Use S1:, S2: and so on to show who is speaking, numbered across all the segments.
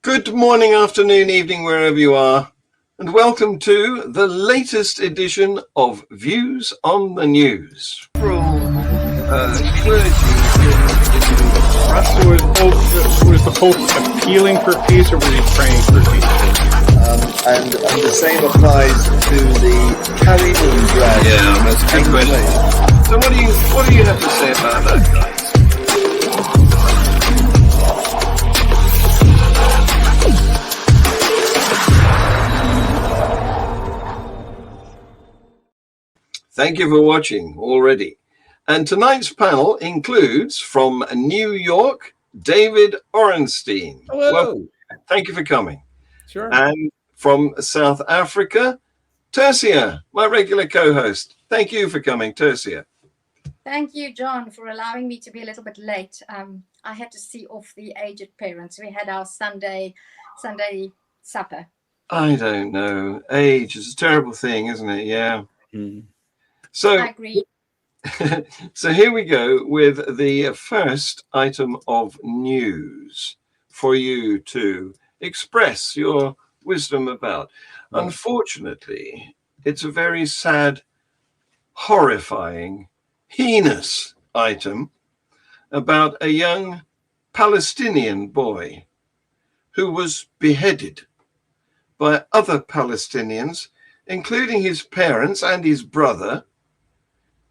S1: Good morning, afternoon, evening, wherever you are, and welcome to the latest edition of Views on the News.
S2: Was the Pope appealing for peace, or was he praying for peace?
S3: And the same applies to the carry-on drag.
S1: Yeah, that's a good question. So what do you have to say about that, guys? Thank you for watching already. And tonight's panel includes from New York, David Orenstein.
S2: Hello.
S1: Well, thank you for coming.
S2: Sure.
S1: And from South Africa, Tersia, my regular co-host. Thank you for coming, Tersia.
S4: Thank you, John, for allowing me to be a little bit late. I had to see off the aged parents. We had our Sunday supper.
S1: I don't know. Age is a terrible thing, isn't it? Yeah. So,
S4: I agree.
S1: So here we go with the first item of news for you to express your wisdom about. Unfortunately, it's a very sad, horrifying, heinous item about a young Palestinian boy who was beheaded by other Palestinians, including his parents and his brother,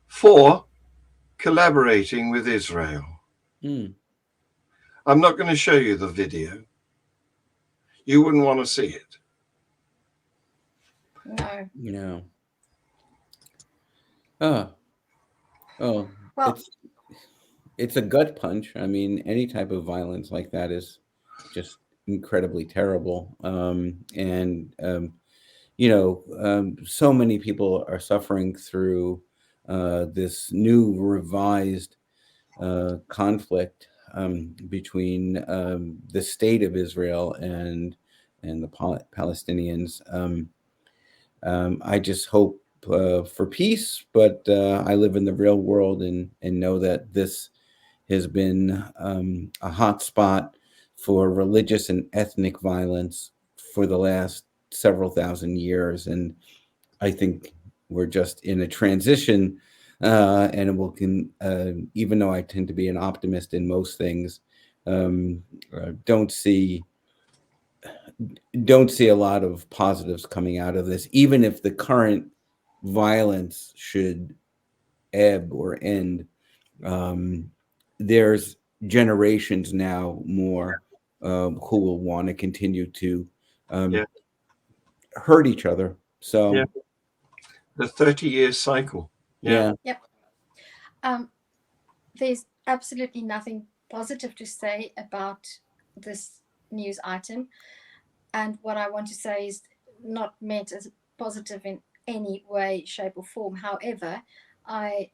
S1: for collaborating with Israel. I'm not going to show you the video. You wouldn't want to see it.
S4: No.
S2: Well,
S5: it's a gut punch. I mean, any type of violence like that is just incredibly terrible. So many people are suffering through this new revised conflict between the state of Israel and the Palestinians. I just hope for peace, but I live in the real world and know that this has been a hot spot for religious and ethnic violence for the last several thousand years. And I think we're just in a transition, and it will even though I tend to be an optimist in most things, don't see a lot of positives coming out of this, even if the current violence should ebb or end. There's generations now more who will want to continue to hurt each other. So
S1: the 30-year cycle.
S4: Yep. There's absolutely nothing positive to say about this news item. And what I want to say is not meant as positive in any way, shape, or form. However, there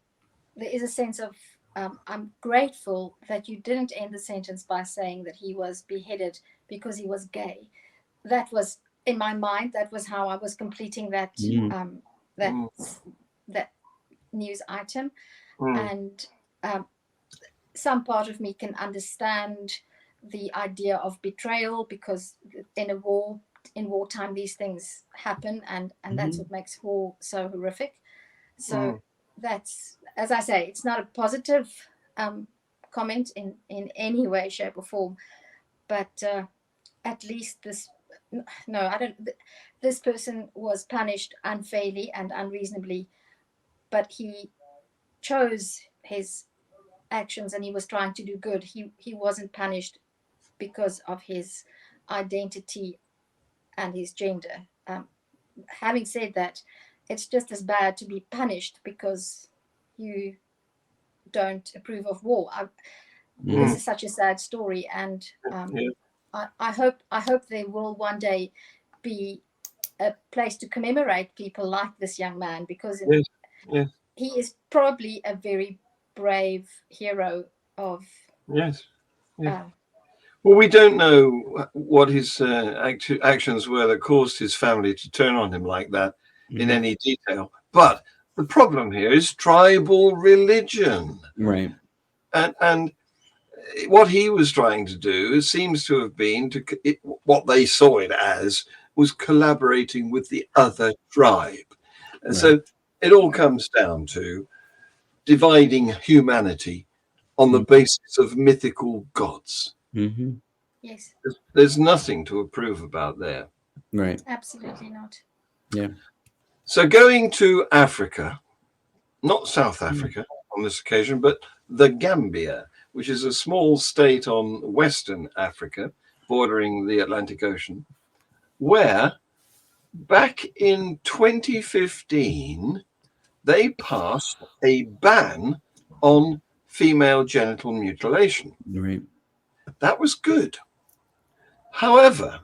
S4: is a sense of I'm grateful that you didn't end the sentence by saying that he was beheaded because he was gay. That was, in my mind, that was how I was completing that that news item. And some part of me can understand the idea of betrayal, because in wartime these things happen, and that's what makes war so horrific. So that's, as I say, it's not a positive comment in any way, shape, or form, but at least this person was punished unfairly and unreasonably, but he chose his actions and he was trying to do good. He wasn't punished because of his identity and his gender. Having said that, it's just as bad to be punished because you don't approve of war. This is such a sad story, and I hope there will one day be a place to commemorate people like this young man, because he is probably a very brave hero of.
S1: Well, we don't know what his actions were that caused his family to turn on him like that in any detail. But the problem here is tribal religion.
S5: Right.
S1: And what he was trying to do seems to have been what they saw it as was collaborating with the other tribe. And
S5: Right.
S1: so it all comes down to dividing humanity on the basis of mythical gods.
S5: Mm-hmm.
S4: Yes,
S1: There's nothing to approve about there.
S5: Right.
S4: absolutely not.
S5: Yeah.
S1: So going to Africa, not South Africa on this occasion, but the Gambia, which is a small state on Western Africa, bordering the Atlantic Ocean, where back in 2015, they passed a ban on female genital mutilation.
S5: Right.
S1: That was good. However,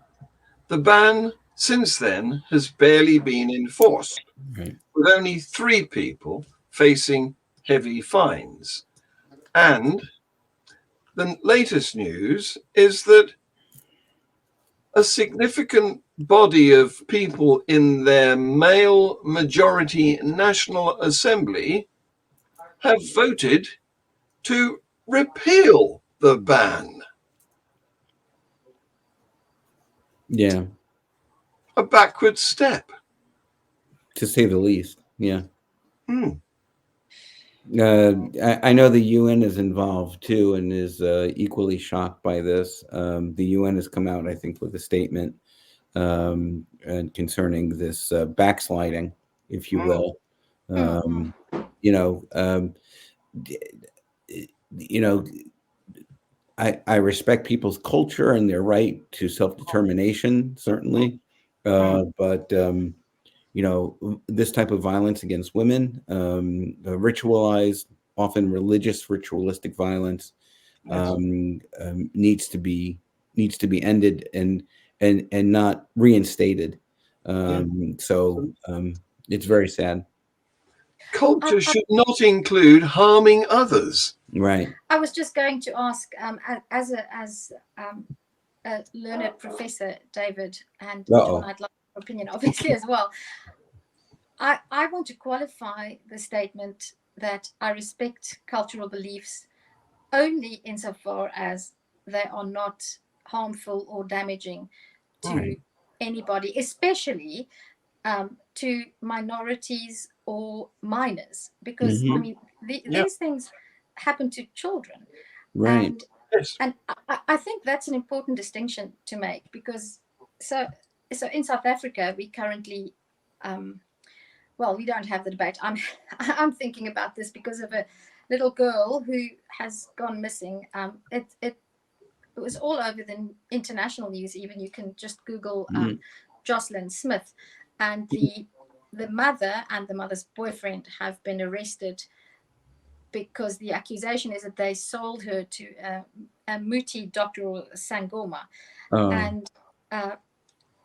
S1: the ban since then has barely been enforced,
S5: Right.
S1: with only 3 people facing heavy fines. And the latest news is that a significant body of people in their male majority National Assembly have voted to repeal the ban.
S5: Yeah.
S1: A backward step.
S5: To say the least. Yeah.
S1: Hmm.
S5: I know the UN is involved too and is equally shocked by this. The UN has come out, I think, with a statement and concerning this backsliding, if you will. You know, you know, I respect people's culture and their right to self-determination, certainly, but you know, this type of violence against women, ritualized, often religious, ritualistic violence, needs to be ended and not reinstated. So it's very sad.
S1: Culture should not include harming others.
S5: Right.
S4: I was just going to ask, as a learned professor, David, and
S5: Uh-oh.
S4: John, I'd like your opinion, obviously, as well. I want to qualify the statement that I respect cultural beliefs only insofar as they are not harmful or damaging to anybody, especially to minorities or minors, because I mean these things happen to children,
S5: Right.
S4: and
S1: Yes.
S4: and I think that's an important distinction to make, because so in South Africa we currently well, we don't have the debate. I'm thinking about this because of a little girl who has gone missing. It was all over the international news. Even you can just Google Jocelyn Smith, and the mother and the mother's boyfriend have been arrested because the accusation is that they sold her to a Muti doctor or Sangoma, and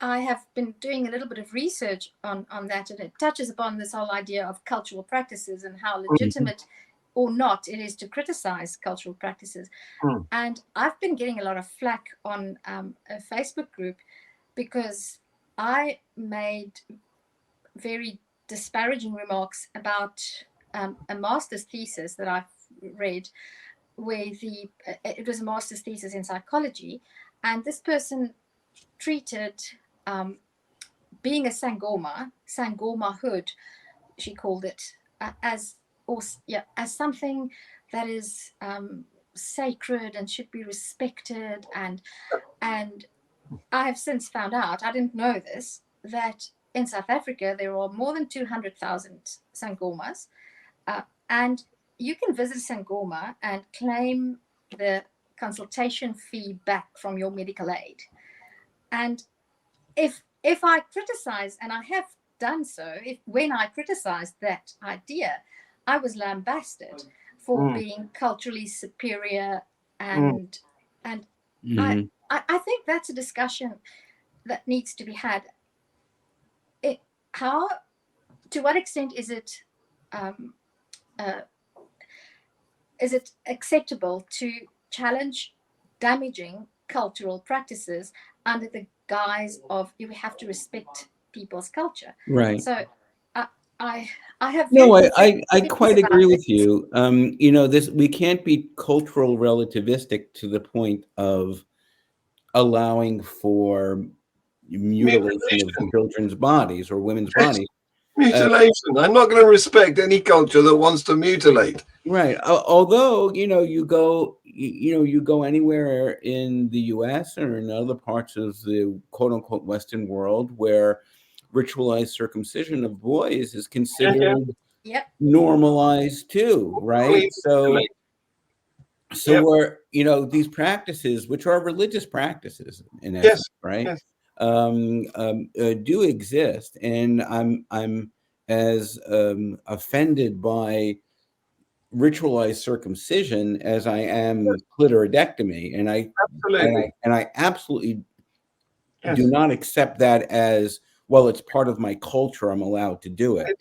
S4: I have been doing a little bit of research on that, and it touches upon this whole idea of cultural practices and how legitimate or not it is to criticize cultural practices. And I've been getting a lot of flack on a Facebook group because I made very disparaging remarks about a master's thesis that I've read, where it was a master's thesis in psychology, and this person treated being a Sangomahood, she called it, as something that is sacred and should be respected. And I have since found out, I didn't know this, that in South Africa there are more than 200,000 Sangomas, and you can visit Sangoma and claim the consultation fee back from your medical aid. And if I criticize, and I have done so, when I criticized that idea, I was lambasted for being culturally superior, and I think that's a discussion that needs to be had. To what extent is it acceptable to challenge damaging cultural practices under the guise of you have to respect people's culture?
S5: Right.
S4: So I have
S5: no, I quite agree with you. You know, we can't be cultural relativistic to the point of allowing for mutilation of
S1: Mutilation.
S5: children's bodies or women's
S1: Yes.
S5: bodies.
S1: Mutilation. I'm not going to respect any culture that wants to mutilate.
S5: Right. Although, you go anywhere in the US or in other parts of the quote unquote Western world where ritualized circumcision of boys is considered
S4: Yep.
S5: normalized too, right? So
S1: Yep.
S5: we're, these practices, which are religious practices in
S1: Yes.
S5: essence, right?
S1: Yes.
S5: Do exist. And I'm as offended by ritualized circumcision as I am clitoridectomy, and
S1: Absolutely.
S5: I absolutely
S1: Yes.
S5: do not accept that as, well, it's part of my culture, I'm allowed to do it.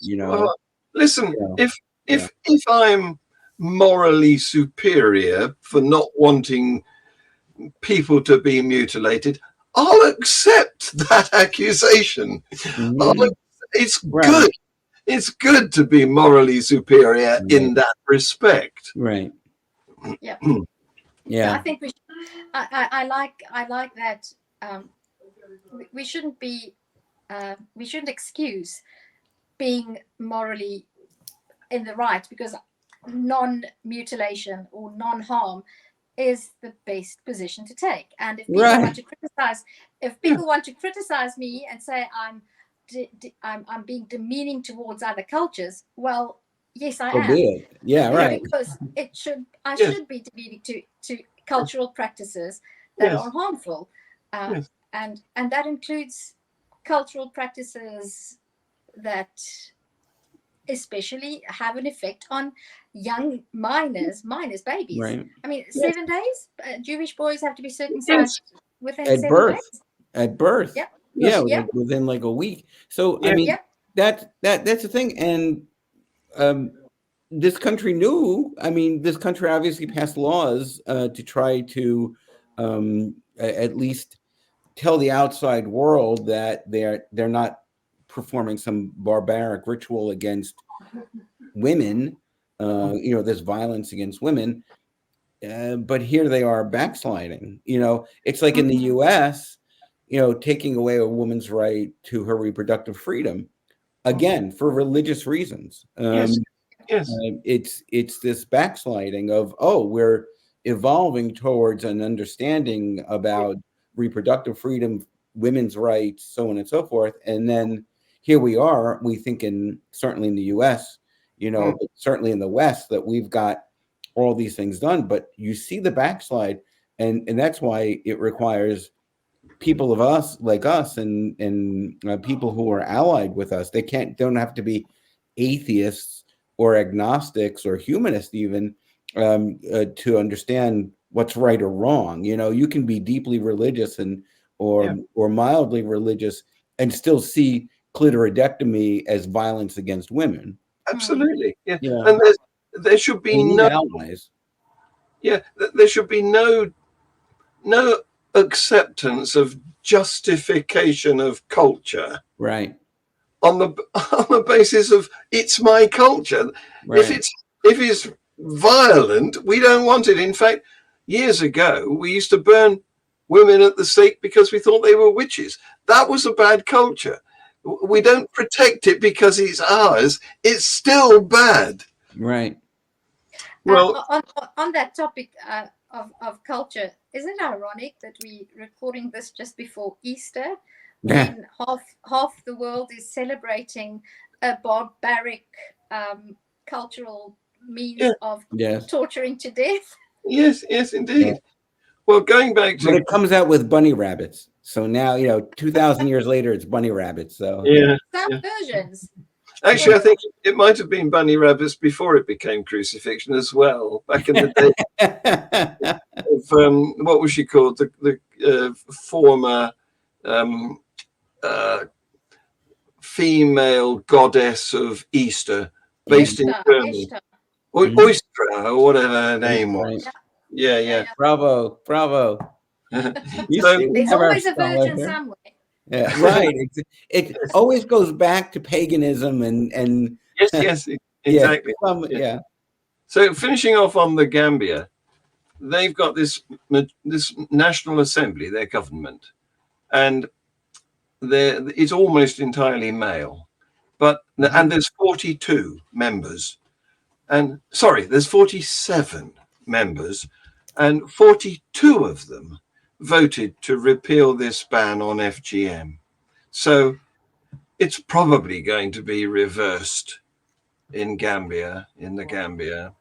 S1: Listen,
S5: Yeah.
S1: if I'm morally superior for not wanting people to be mutilated, I'll accept that accusation.
S5: Mhm.
S1: It's
S5: Right.
S1: good. It's good to be morally superior in that respect.
S5: Right.
S4: Yeah.
S5: Yeah.
S4: I think we. I like that. We shouldn't be. We shouldn't excuse being morally in the right, because non-mutilation or non-harm is the best position to take. And if people want to criticize, want to criticize me and say I'm being demeaning towards other cultures, well, yes, I am.
S5: Yeah, right.
S4: Because I should be demeaning to cultural practices that are harmful, and that includes cultural practices that especially have an effect on young minors, babies.
S5: Right.
S4: I mean, 7 days, Jewish boys have to be circumcised within
S5: At
S4: 7
S5: birth.
S4: days.
S5: At birth.
S4: Yep.
S5: Yeah,
S4: Yep.
S5: within like a week. So I mean,
S4: Yep.
S5: that's the thing. And this country knew. I mean, this country obviously passed laws to try to at least tell the outside world that they're not performing some barbaric ritual against women. There's violence against women. But here they are backsliding. It's like in the U.S., taking away a woman's right to her reproductive freedom, again, for religious reasons. It's this backsliding of, we're evolving towards an understanding about reproductive freedom, women's rights, so on and so forth. And then here we are, we think certainly in the U.S., but certainly in the West, that we've got all these things done, but you see the backslide, and that's why it requires people of us like us and people who are allied with us. They don't have to be atheists or agnostics or humanists even to understand what's right or wrong. You can be deeply religious or mildly religious and still see clitoridectomy as violence against women.
S1: Absolutely. Yeah. And there should be no
S5: allies.
S1: Yeah, there should be no acceptance of justification of culture,
S5: right,
S1: on the basis of it's my culture.
S5: Right.
S1: If it's violent, we don't want it. In fact, years ago, we used to burn women at the stake because we thought they were witches. That was a bad culture. We don't protect it because it's ours. It's still bad.
S5: Right.
S4: Well, on that topic of culture, isn't it ironic that we're recording this just before Easter, when half the world is celebrating a barbaric cultural means of torturing to death?
S1: Yes, indeed. Yeah. Well, going back to...
S5: But it comes out with bunny rabbits. So now, 2,000 years later, it's bunny rabbits. So
S4: some versions.
S1: Actually, I think it might have been bunny rabbits before it became crucifixion as well. Back in the day, of, what was she called? The former female goddess of Easter, based in Germany, Oystra, or whatever her name was. Yeah.
S5: Bravo.
S4: There's always a virgin somewhere.
S5: Yeah, right. It always goes back to paganism and
S1: yes, exactly.
S5: Yeah.
S1: So finishing off on the Gambia, they've got this National Assembly, their government, and it's almost entirely male. But and there's 42 members, and sorry, there's 47 members, and 42 of them voted to repeal this ban on FGM. So it's probably going to be reversed in Gambia, the Gambia,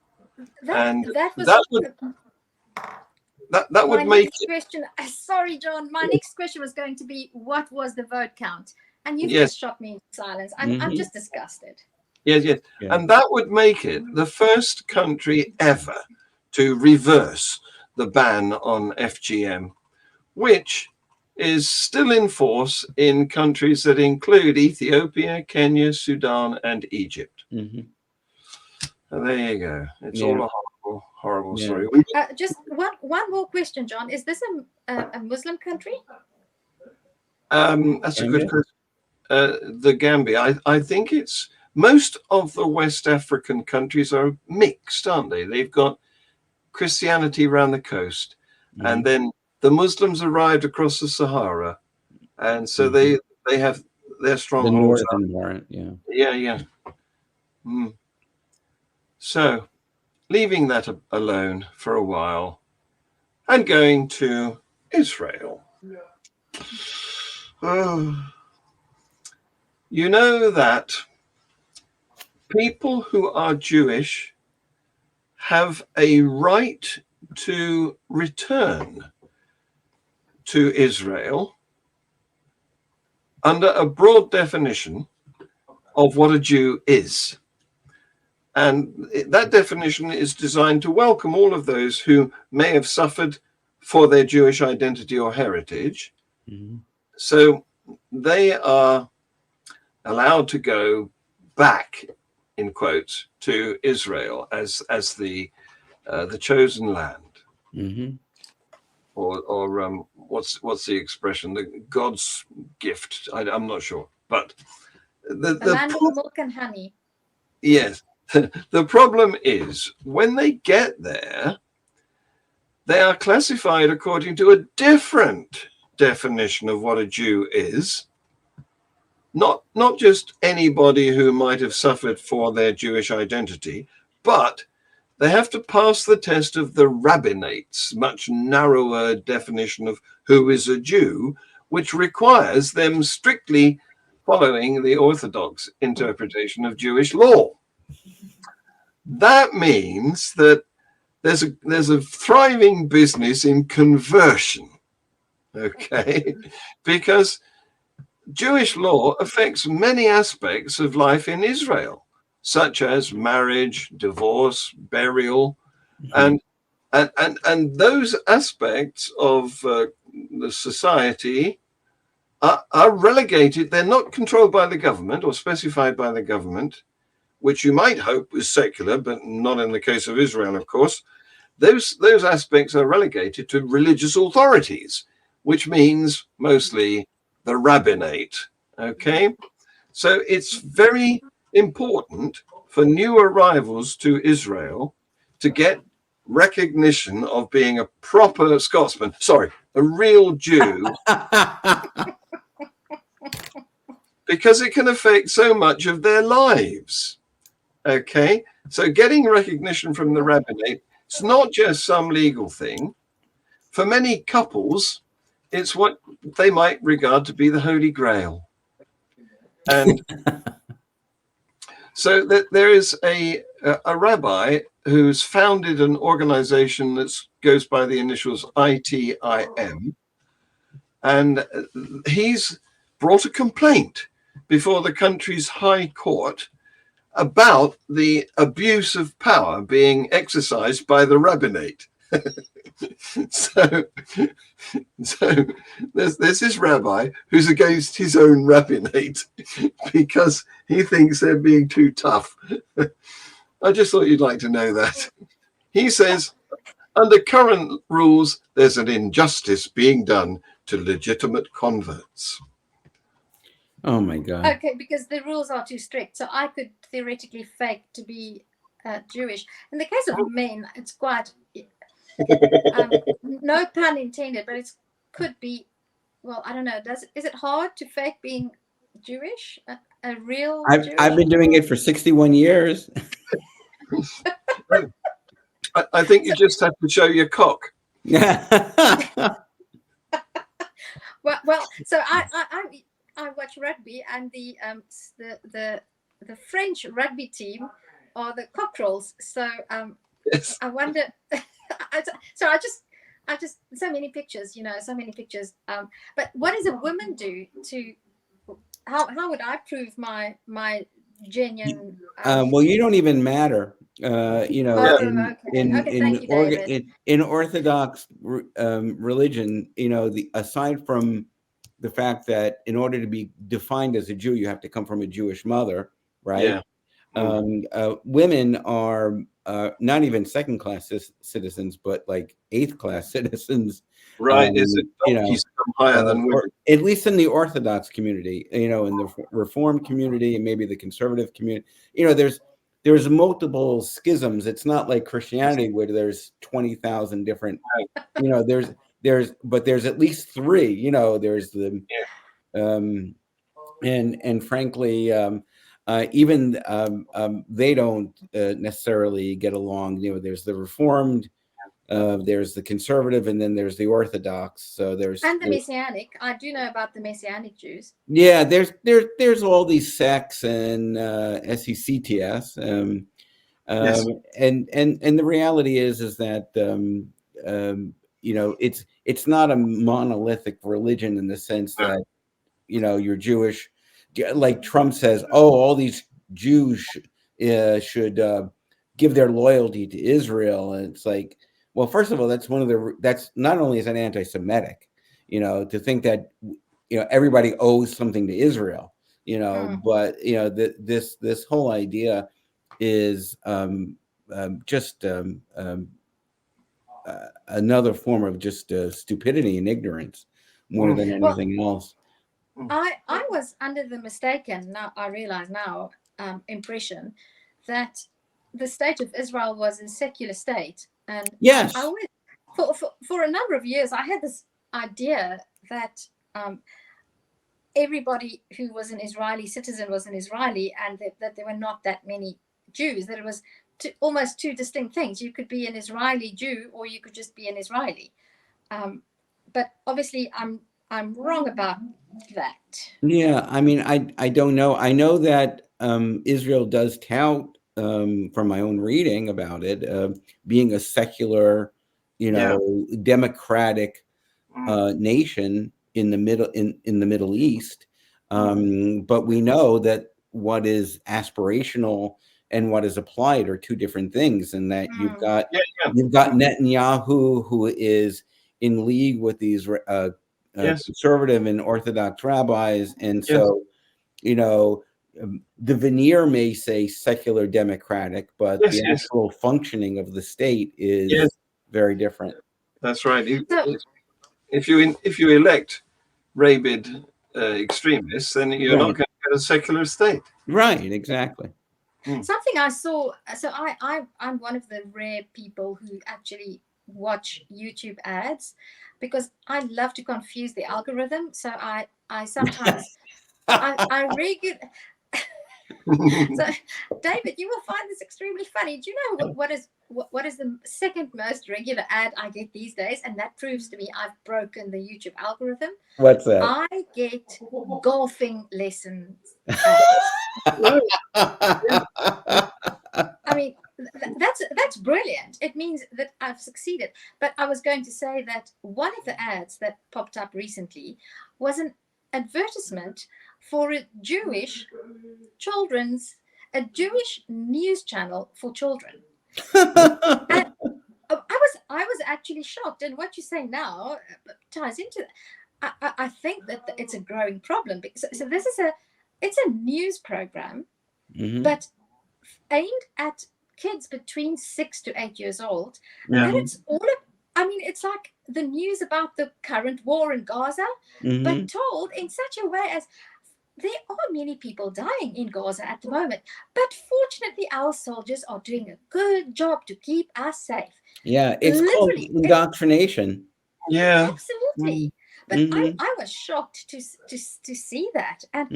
S1: and
S4: That was
S1: that would
S4: my
S1: make
S4: next question. Sorry, John. My next question was going to be, what was the vote count? And you've
S1: yes,
S4: just shot me into silence. I'm just disgusted.
S1: yes,
S5: Yeah.
S1: and that would make it the first country ever to reverse the ban on FGM, which is still in force in countries that include Ethiopia, Kenya, Sudan, and Egypt.
S5: Mm-hmm.
S1: And there you go. It's
S5: Yeah.
S1: all a horrible, horrible
S5: Yeah.
S1: story.
S4: Just one more question, John. Is this a Muslim country?
S1: That's a good question. The Gambia, I think it's most of the West African countries are mixed, aren't they? They've got Christianity around the coast, and then the Muslims arrived across the Sahara, and so they have their
S5: The
S1: strongholds.
S5: northern warrant, yeah.
S1: Yeah. So, leaving that alone for a while, and going to Israel. Oh. You know that people who are Jewish have a right to return to Israel under a broad definition of what a Jew is. And that definition is designed to welcome all of those who may have suffered for their Jewish identity or heritage. So they are allowed to go back, in quotes, to Israel as the chosen land, or what's the expression? The God's gift. I'm not sure, but the
S4: land of milk and honey.
S1: Yes, the problem is when they get there, they are classified according to a different definition of what a Jew is. Not just anybody who might have suffered for their Jewish identity, but they have to pass the test of the rabbinate's much narrower definition of who is a Jew, which requires them strictly following the Orthodox interpretation of Jewish law. That means that there's a thriving business in conversion, okay? Because Jewish law affects many aspects of life in Israel, such as marriage, divorce, burial, and those aspects of the society are relegated. They're not controlled by the government or specified by the government, which you might hope was secular, but not in the case of Israel, of course. Those aspects are relegated to religious authorities, which means mostly the rabbinate, okay? So it's very important for new arrivals to Israel to get recognition of being a proper Scotsman, a real Jew, because it can affect so much of their lives, okay? So getting recognition from the rabbinate, it's not just some legal thing. For many couples, it's what they might regard to be the Holy Grail. And so there is a rabbi who's founded an organization that goes by the initials ITIM, and he's brought a complaint before the country's high court about the abuse of power being exercised by the rabbinate. So there's this rabbi who's against his own rabbinate because he thinks they're being too tough. I just thought you'd like to know that. He says, under current rules, there's an injustice being done to legitimate converts.
S5: Oh my God.
S4: Okay, because the rules are too strict. So I could theoretically fake to be Jewish. In the case of men, it's quite No pun intended, but it could be. Well, I don't know. Is it hard to fake being Jewish? A real Jewish?
S5: I've been doing it for 61 years.
S1: I think you just have to show your cock.
S4: Well. So I watch rugby, and the French rugby team are the cockerels. So
S1: Yes.
S4: I wonder. So I just so many pictures, so many pictures. But what does a woman do to? How would I prove my genuine?
S5: Well, you don't even matter. You know,
S4: okay. Thank you, David.
S5: in Orthodox religion, aside from the fact that in order to be defined as a Jew, you have to come from a Jewish mother, right?
S1: Yeah.
S5: Women are not even second-class citizens, but like eighth-class citizens.
S1: Right. Is it donkeys come higher than women?
S5: Or at least in the Orthodox community, in the Reformed community and maybe the conservative community, there's multiple schisms. It's not like Christianity where there's 20,000 different, there's at least three, there's the, and frankly, even they don't necessarily get along. There's the Reformed, there's the conservative, and then there's the Orthodox. So there's
S4: the Messianic. I do know about the Messianic Jews.
S5: Yeah, there's all these sects and SECTS,
S1: Yes.
S5: and the reality is that it's not a monolithic religion in the sense that you're Jewish. Like Trump says, all these Jews should give their loyalty to Israel, and it's like, well, first of all, that's not only is that anti-Semitic, to think that everybody owes something to Israel, but this whole idea is just another form of just stupidity and ignorance more than anything else.
S4: I was under the mistaken, now I realize now, impression that the state of Israel was a secular state, and
S5: yes,
S4: I always, for a number of years I had this idea that everybody who was an Israeli citizen was an Israeli, and that there were not that many Jews, that it was almost two distinct things. You could be an Israeli Jew or you could just be an Israeli, but obviously I'm wrong about that.
S5: Yeah, I mean, I don't know. I know that Israel does tout, from my own reading about it, being a secular, democratic nation in the Middle East. But we know that what is aspirational and what is applied are two different things, and that you've got Netanyahu, who is in league with these conservative and Orthodox rabbis, and so the veneer may say secular democratic, but the actual functioning of the state is very different.
S1: That's right. If you elect rabid extremists, then you're not going to get a secular state.
S5: Right. Exactly.
S4: Something I saw. So I'm one of the rare people who actually watch YouTube ads, because I love to confuse the algorithm. So I sometimes I regularly. So, David, you will find this extremely funny. Do you know what is the second most regular ad I get these days? And that proves to me I've broken the YouTube algorithm.
S5: What's that?
S4: I get golfing lessons. I mean, that's brilliant. It means that I've succeeded. But I was going to say that one of the ads that popped up recently was an advertisement for a Jewish news channel for children. And I was actually shocked. And what you say now ties into that. I think that it's a growing problem. So this is it's a news program, but aimed at kids between 6 to 8 years old. And it's it's like the news about the current war in Gaza, but told in such a way as there are many people dying in Gaza at the moment, but fortunately our soldiers are doing a good job to keep us safe.
S5: Yeah, it's called
S4: Literally,
S5: indoctrination.
S1: Yeah.
S4: absolutely. But I was shocked to see that, and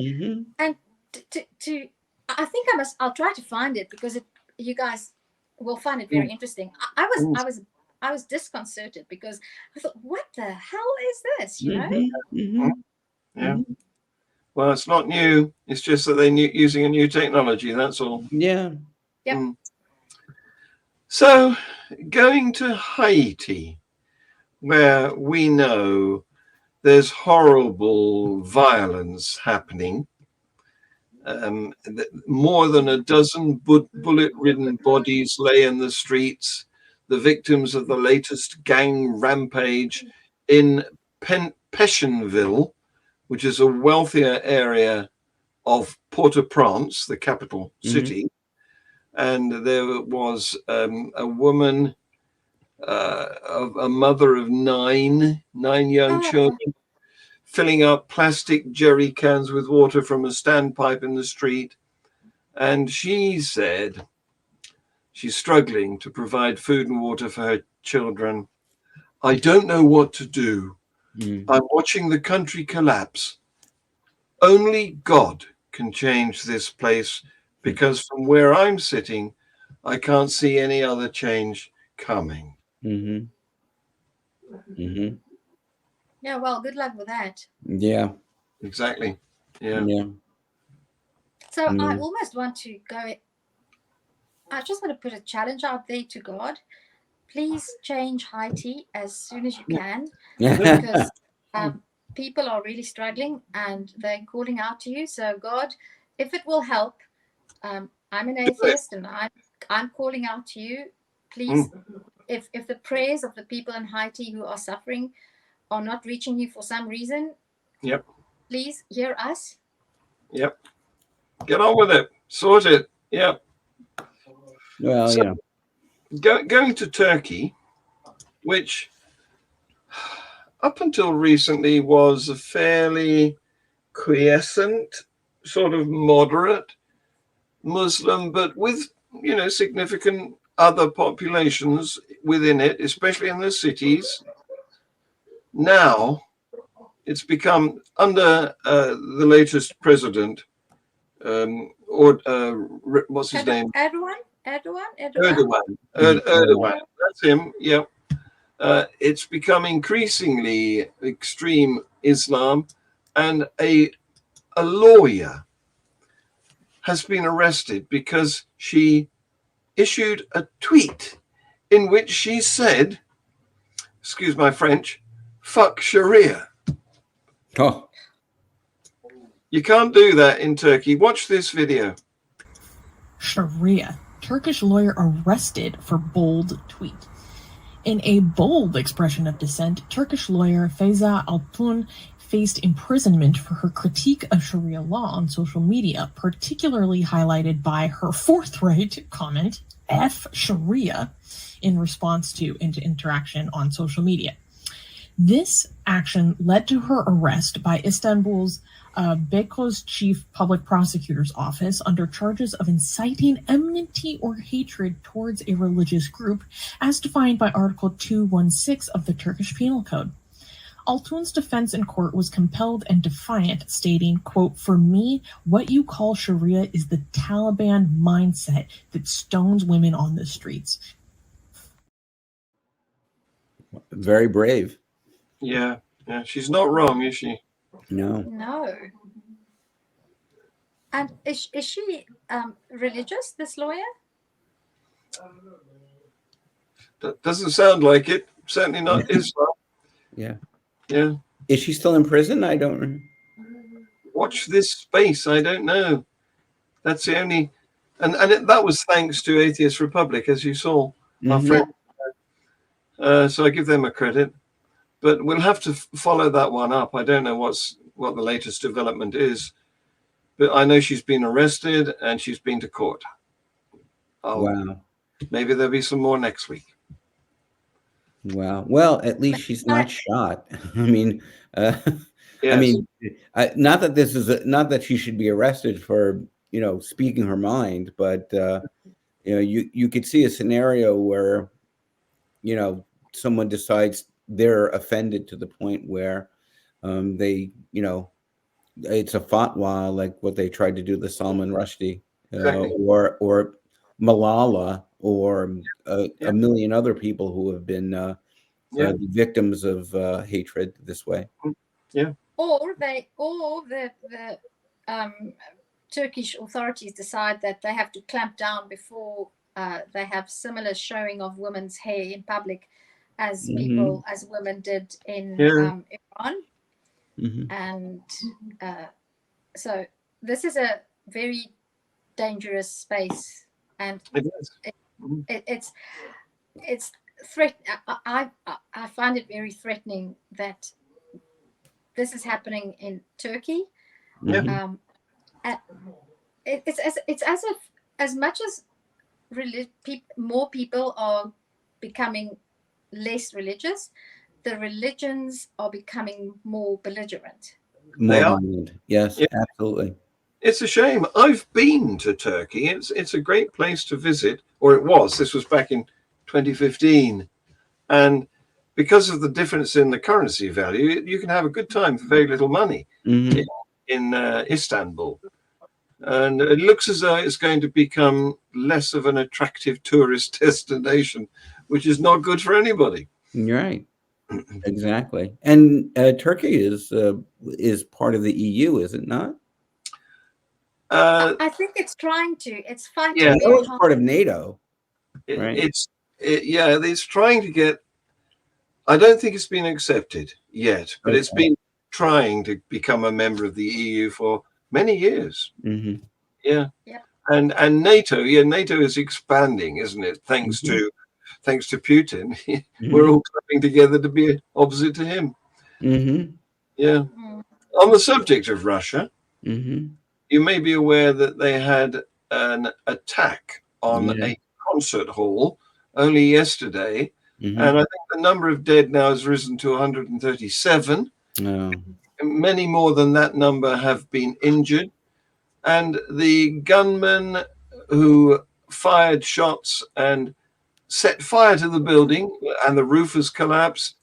S4: to I think I'll try to find it, because you guys will find it very interesting. I was disconcerted, because I thought, what the hell is this? You know?
S1: Yeah. Well, it's not new. It's just that they're using a new technology. That's all.
S5: Yeah.
S4: Yep.
S1: So, going to Haiti, where we know there's horrible violence happening. More than a dozen bullet-ridden bodies lay in the streets, the victims of the latest gang rampage in Pétionville, which is a wealthier area of Port-au-Prince, the capital city. And there was a woman, a mother of nine young children, filling up plastic jerry cans with water from a standpipe in the street. And she said she's struggling to provide food and water for her children. I don't know what to do. I'm watching the country collapse. Only God can change this place, because from where I'm sitting, I can't see any other change coming.
S4: Yeah, well, good luck with that.
S5: Yeah.
S1: Exactly. Yeah.
S4: So I almost want to go. I just want to put a challenge out there to God. Please change Haiti as soon as you can, because people are really struggling and they're calling out to you. So God, if it will help, I'm an atheist and I'm calling out to you. Please, if the prayers of the people in Haiti who are suffering are not reaching you for some reason, please hear us.
S1: Get on with it. Sort it.
S5: Well,
S1: so, going to Turkey, which up until recently was a fairly quiescent, sort of moderate Muslim, but with, significant other populations within it, especially in the cities. Now it's become, under the latest president, what's his name? Erdogan. That's him. Yeah. It's become increasingly extreme Islam, and a lawyer has been arrested because she issued a tweet in which she said, excuse my French, fuck Sharia.
S5: Oh.
S1: You can't do that in Turkey. Watch this video.
S6: Sharia. Turkish lawyer arrested for bold tweet. In a bold expression of dissent, Turkish lawyer Feyza Altun faced imprisonment for her critique of Sharia law on social media, particularly highlighted by her forthright comment, F Sharia, in response to interaction on social media. This action led to her arrest by Istanbul's Beykoz Chief Public Prosecutor's Office under charges of inciting enmity or hatred towards a religious group, as defined by Article 216 of the Turkish Penal Code. Altun's defense in court was compelled and defiant, stating, quote, "For me, what you call Sharia is the Taliban mindset that stones women on the streets."
S5: Very brave.
S1: Yeah. She's not wrong, is she?
S5: No.
S4: And is she religious, this lawyer?
S1: That doesn't sound like it. Certainly not Islam.
S5: Yeah.
S1: Is
S5: she still in prison? I don't know.
S1: Watch this space. I don't know. That's the only, and that was thanks to Atheist Republic, as you saw, our friend. So I give them a credit, but we'll have to follow that one up. I don't know what the latest development is, but I know she's been arrested and she's been to court.
S5: Wow.
S1: Maybe there'll be some more next week.
S5: Wow. Well, at least she's not shot. I mean,
S1: Yes.
S5: I mean, not that she should be arrested for, speaking her mind, but you could see a scenario where someone decides they're offended to the point where they, it's a fatwa, like what they tried to do to Salman Rushdie,
S1: Exactly.
S5: or Malala, or a
S1: Yeah.
S5: million other people who have been
S1: Yeah.
S5: the victims of hatred this way.
S1: Yeah.
S4: Or the Turkish authorities decide that they have to clamp down before they have similar showing of women's hair in public as women did in Iran. And so this is a very dangerous space, and it's threat. I find it very threatening that this is happening in Turkey. It's as if, as much as more people are becoming less religious, the religions are becoming more belligerent.
S5: More violent. Yes,
S1: Yeah.
S5: absolutely.
S1: It's a shame. I've been to Turkey. It's a great place to visit, or it was. This was back in 2015, and because of the difference in the currency value, you can have a good time for very little money in Istanbul. And it looks as though it's going to become less of an attractive tourist destination, which is not good for anybody.
S5: You're right. Exactly. And Turkey is part of the EU, is it not?
S4: I think it's trying to. It's fighting.
S5: Yeah, it's part of NATO. Right.
S1: It's trying to get. I don't think it's been accepted yet, but it's been trying to become a member of the EU for many years. Yeah. And NATO, NATO is expanding, isn't it? Thanks to Putin. We're all coming together to be opposite to him. Yeah. On the subject of Russia, you may be aware that they had an attack on a concert hall only yesterday, and I think the number of dead now has risen to 137. Many more than that number have been injured, and the gunmen who fired shots and set fire to the building, and the roof has collapsed.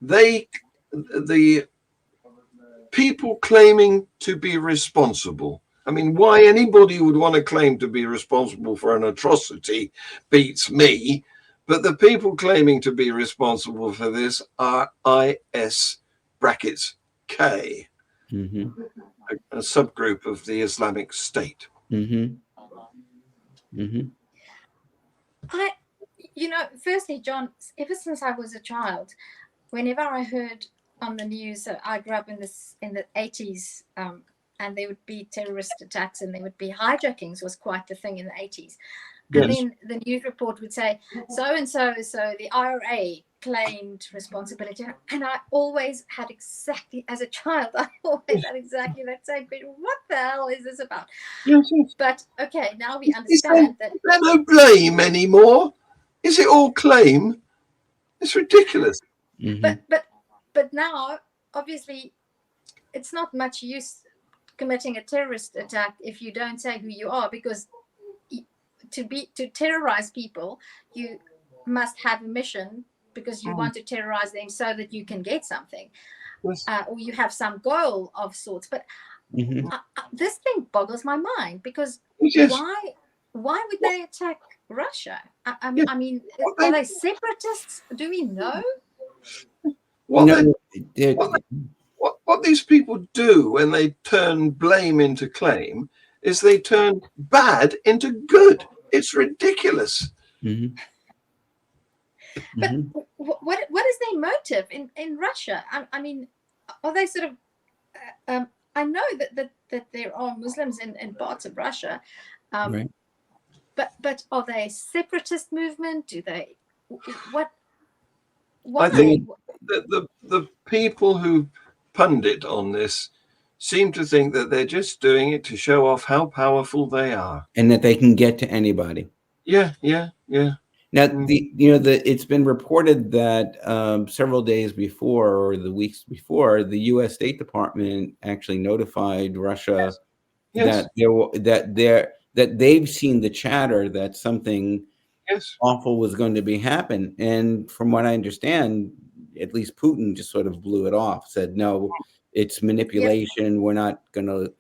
S1: The people claiming to be responsible. I mean, why anybody would want to claim to be responsible for an atrocity beats me. But the people claiming to be responsible for this are IS brackets K, a subgroup of the Islamic State.
S4: Firstly, John, ever since I was a child, whenever I heard on the news, I grew up in the 80s, and there would be terrorist attacks and there would be hijackings was quite the thing in the 80s. And then the news report would say, so the IRA claimed responsibility. And I always had exactly, as a child, I always had exactly that same bit. What the hell is this about? But okay, now we understand that
S1: there's no blame anymore. Is it all claim? It's ridiculous.
S4: But now, obviously, it's not much use committing a terrorist attack if you don't say who you are, because to terrorize people, you must have a mission, because you want to terrorize them so that you can get something, or you have some goal of sorts. But this thing boggles my mind, because why would they attack Russia? I mean, are they separatists? Do we know?
S1: What these people do when they turn blame into claim is they turn bad into good. It's ridiculous.
S4: But what is their motive in Russia? I mean, are they sort of? I know that there are Muslims in parts of Russia, but are they a separatist movement? Do they what? Why?
S1: I think the people who pundit on this seem to think that they're just doing it to show off how powerful they are,
S5: and that they can get to anybody.
S1: Yeah.
S5: Now, it's been reported that several days before, or the weeks before, the U.S. State Department actually notified Russia that they've seen the chatter that something
S1: Yes.
S5: awful was going to be happen. And from what I understand, at least Putin just sort of blew it off, said, no, it's manipulation. We're not going to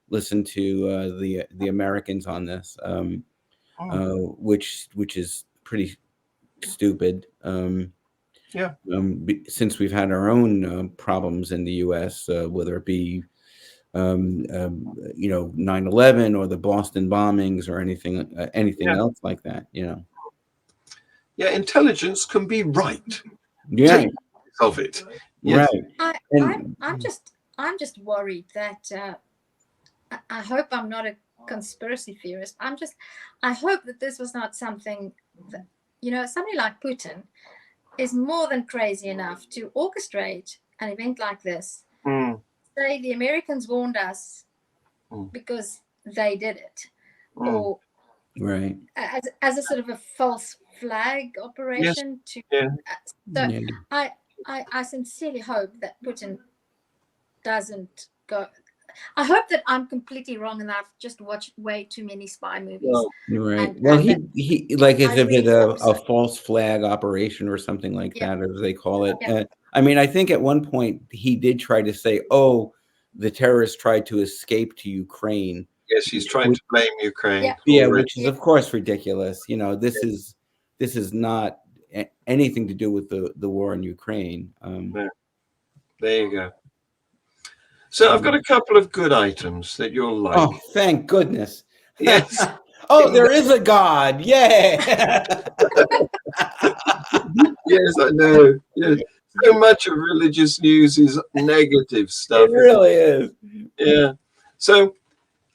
S5: listen to the Americans on this, which is pretty stupid. Since we've had our own problems in the U.S., whether it be 9/11 or the Boston bombings or anything else like that,
S1: Yeah, intelligence can be right.
S5: Yeah.
S1: Take of it. Yes.
S5: Right.
S4: I'm just worried that I hope I'm not a conspiracy theorist. I hope that this was not something that, somebody like Putin is more than crazy enough to orchestrate an event like this. Say the Americans warned us because they did it, or
S5: right,
S4: as a sort of a false flag operation. I sincerely hope that Putin doesn't go. I hope that I'm completely wrong and I've just watched way too many spy movies.
S5: Right. Well, he like as if it's a false flag operation or something like that, as they call it. I mean, I think at one point he did try to say, "Oh, the terrorists tried to escape to Ukraine."
S1: Yes, he's trying to blame Ukraine.
S5: Yeah, which is of course ridiculous. This is not anything to do with the war in Ukraine.
S1: There you go. So I've got a couple of good items that you'll like.
S5: Oh, thank goodness.
S1: Yes.
S5: Oh, there is a God. Yay.
S1: Yes, I know. Yes. So much of religious news is negative stuff.
S5: It really is.
S1: Yeah. So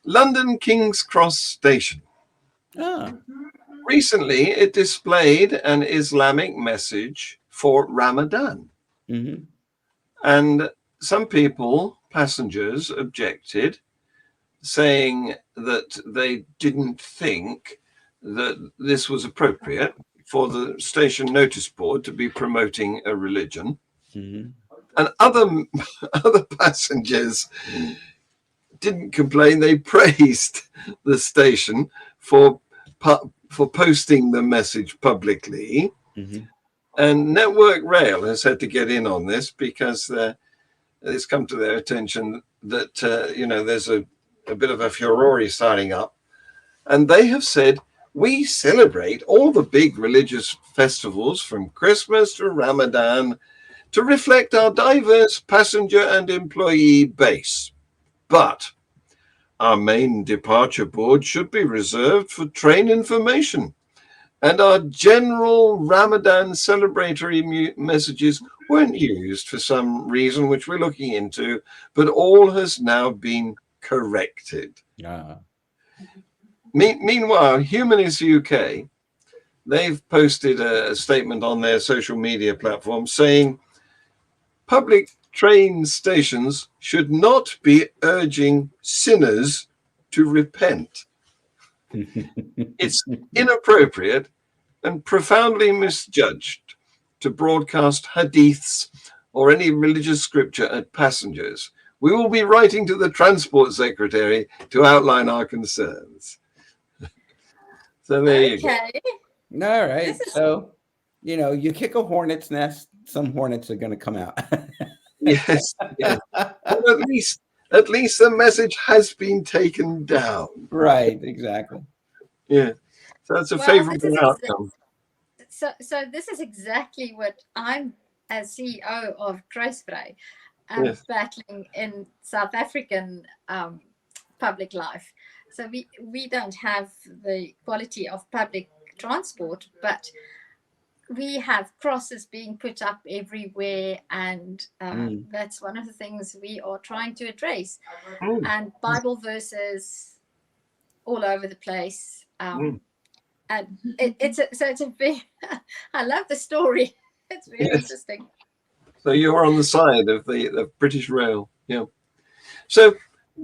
S1: London King's Cross Station. Recently, it displayed an Islamic message for Ramadan. And some passengers objected, saying that they didn't think that this was appropriate for the station notice board to be promoting a religion. And other passengers didn't complain. They praised the station for posting the message publicly. And Network Rail has had to get in on this because it's come to their attention that there's a bit of a furore starting up, and they have said, we celebrate all the big religious festivals from Christmas to Ramadan to reflect our diverse passenger and employee base, but our main departure board should be reserved for train information, and our general Ramadan celebratory messages weren't used for some reason, which we're looking into, but all has now been corrected. Meanwhile, Humanist UK, they've posted a statement on their social media platform saying public train stations should not be urging sinners to repent. It's inappropriate and profoundly misjudged to broadcast hadiths or any religious scripture at passengers. We will be writing to the Transport Secretary to outline our concerns. So there you go.
S5: All right. So, you kick a hornet's nest, some hornets are going to come out.
S1: Yes. But at least the message has been taken down.
S5: Right. Exactly.
S1: Yeah. So that's a favorable outcome.
S4: So this is exactly what I'm, as CEO of Kruisvrij, battling in South African public life. So we don't have the quality of public transport, but we have crosses being put up everywhere, and that's one of the things we are trying to address. And Bible verses all over the place. And it's a very I love the story. It's very interesting.
S1: So you're on the side of the British Rail. Yeah. So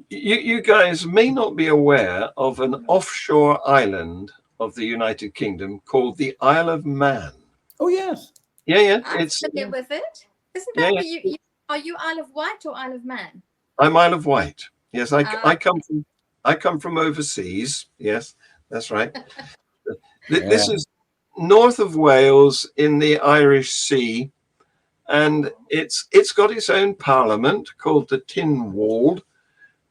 S1: you guys may not be aware of an offshore island of the United Kingdom called the Isle of Man.
S5: Oh, yes.
S1: Yeah.
S4: I'm familiar with it. Isn't that where are you Isle of Wight or Isle of Man?
S1: I'm Isle of Wight. Yes, I come from overseas. Yes, that's right. This is north of Wales in the Irish Sea, and it's got its own parliament called the Tynwald,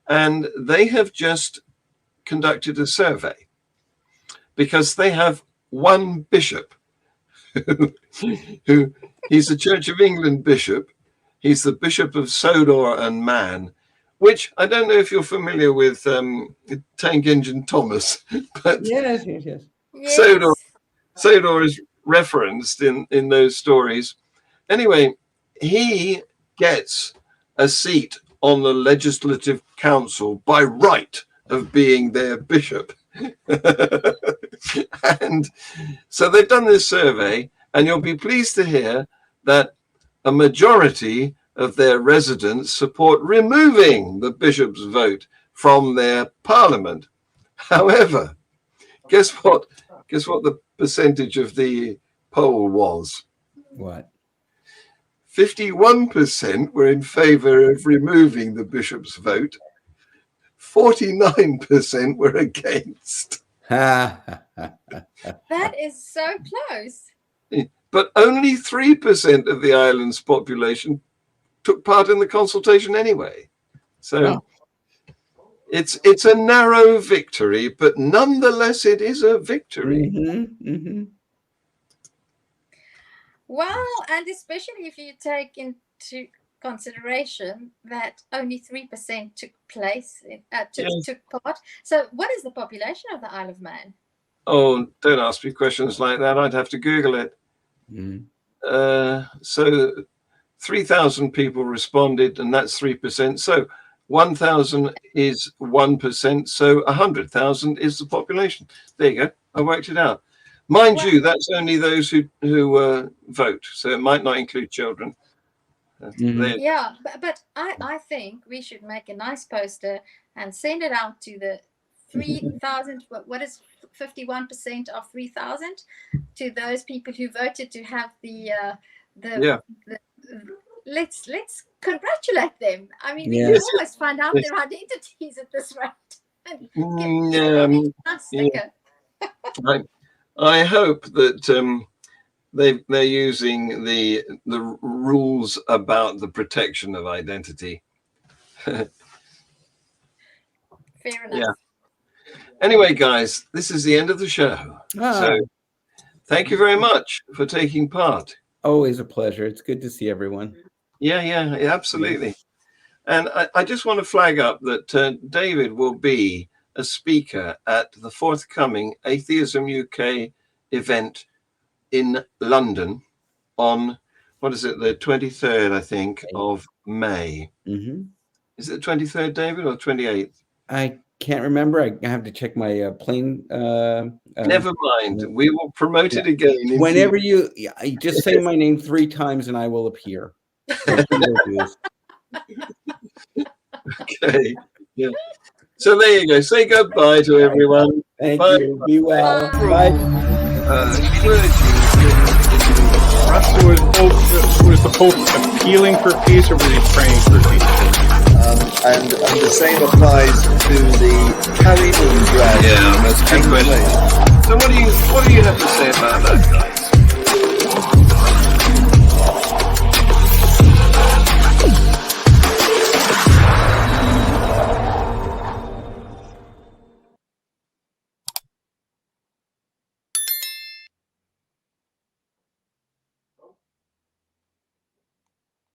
S1: and they have just conducted a survey because they have one bishop who he's the Church of England bishop. He's the Bishop of Sodor and Man, which I don't know if you're familiar with Tank Engine Thomas, but
S5: Yes.
S1: Sodor is referenced in those stories. Anyway, he gets a seat on the Legislative Council by right of being their bishop. And so they've done this survey, and you'll be pleased to hear that a majority of their residents support removing the bishop's vote from their parliament. However, guess what the percentage of the poll was?
S5: What?
S1: 51% were in favor of removing the bishop's vote. 49% were against.
S4: That is so close.
S1: But only 3% of the island's population took part in the consultation anyway. So it's a narrow victory, but nonetheless it is a victory.
S4: Well, and especially if you take into consideration that only 3% took part. So what is the population of the Isle of Man?
S1: Oh, don't ask me questions like that. I'd have to Google it. So 3,000 people responded, and that's 3%. So 1,000 is 1%. So 100,000 is the population. There you go. I worked it out. Mind you, that's only those who vote. So it might not include children.
S4: Yeah, but I think we should make a nice poster and send it out to the 3,000. What is 51% of 3,000 to those people who voted to have let's congratulate them. I mean, we can almost find out their identities at this rate.
S1: I hope that they're using the rules about the protection of identity.
S4: Fair enough.
S1: Yeah. Anyway, guys, this is the end of the show. So thank you very much for taking part.
S5: Always a pleasure. It's good to see everyone.
S1: Yeah, absolutely. And I just want to flag up that David will be a speaker at the forthcoming Atheism UK event in London on, what is it, the 23rd, I think, of May. Is it the 23rd, David, or 28th?
S5: I can't remember. I have to check my plane.
S1: Never mind. We will promote it again.
S5: Whenever you just say my name 3 times and I will appear.
S1: Okay. Yeah. So there you go. Say goodbye to everyone.
S5: Thank you. Be well. Bye.
S2: Was the Pope appealing for peace, or was he praying for peace?
S3: And the same applies to the carry-on drag.
S1: Yeah, that's a good question. So what do you have to say about that, guys?